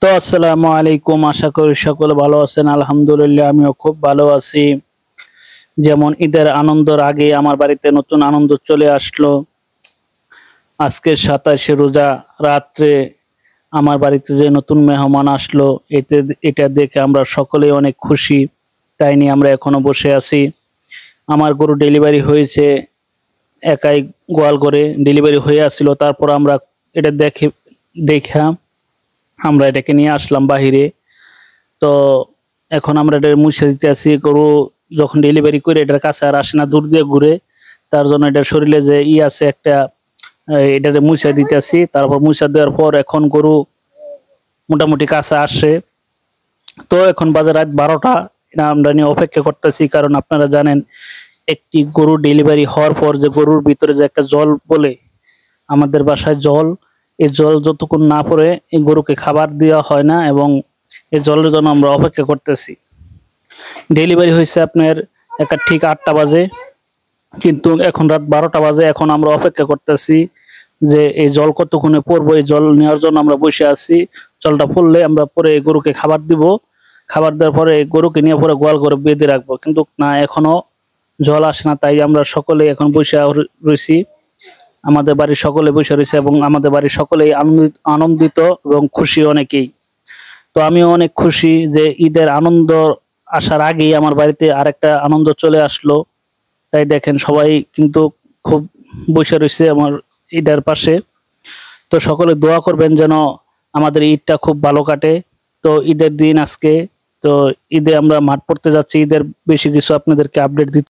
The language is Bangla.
তো আসসালামু আলাইকুম, আশা করি সকলে ভালো আছেন। আলহামদুলিল্লাহ আমিও খুব ভালো আছি। যেমন ঈদের আনন্দের আগে আমার বাড়িতে নতুন আনন্দ চলে আসলো। আজকে 27শে রোজা রাত্রে আমার বাড়িতে যে নতুন মেহমান আসলো, এটা দেখে আমরা সকলেই অনেক খুশি। তাই নিয়ে আমরা এখনো বসে আছি। আমার গরু ডেলিভারি হয়েছে, একাই গোয়াল করে ডেলিভারি হয়ে আসছিল। তারপর আমরা এটা দেখা আমরা এটাকে নিয়ে আসলাম বাহিরে। তো এখন আমরা এটা মুছে দিতে আছি। গরু যখন ডেলিভারি করে এটার কাছে আর আসে না, দূর দিয়ে ঘুরে। তার জন্য এটার শরীরে যে আছে একটা, এটাতে মুছে দিতে আছি। তারপর মুছে দেওয়ার পর এখন গরু মোটামুটি কাছে আসে। তো এখন বাজে রাত 12টা। এটা আমরা নিয়ে অপেক্ষা করতেছি, কারণ আপনারা জানেন একটি গরু ডেলিভারি হওয়ার পর যে গরুর ভিতরে যে একটা জল বলে, আমাদের বাসায় জল, এই জল যতক্ষণ না পড়ে এই গরুকে খাবার দেওয়া হয় না, এবং এই জলের জন্য আমরা অপেক্ষা করতেছি। ডেলিভারি হয়েছে আপনার ঠিক 8টা বাজে, কিন্তু এখন রাত 12টা বাজে। এখন আমরা অপেক্ষা করতেছি যে এই জল কতক্ষণে পড়বো। এই জল নেওয়ার জন্য আমরা বসে আছি। জলটা পড়লে আমরা পরে এই গরুকে খাবার দিব। খাবার দেওয়ার পরে এই গরুকে নিয়ে পরে গোয়াল করে বেঁধে রাখবো, কিন্তু না, এখনো জল আসে না। তাই আমরা সকলে এখন বসে রয়েছি। আমাদের বাড়ির সকলে বসে রয়েছে এবং আমাদের বাড়ির সকলেই আনন্দিত এবং খুশি অনেকেই। তো আমিও অনেক খুশি যে ঈদের আনন্দ আসার আগেই আমার বাড়িতে আরেকটা আনন্দ চলে আসলো। তাই দেখেন সবাই কিন্তু খুব বসে রয়েছে আমার ঈদের পাশে। তো সকলে দোয়া করবেন যেন আমাদের ঈদটা খুব ভালো কাটে। তো ঈদের দিন আজকে। তো ঈদে আমরা মাঠ পড়তে যাচ্ছি। ঈদের বেশি কিছু আপনাদেরকে আপডেট দিতে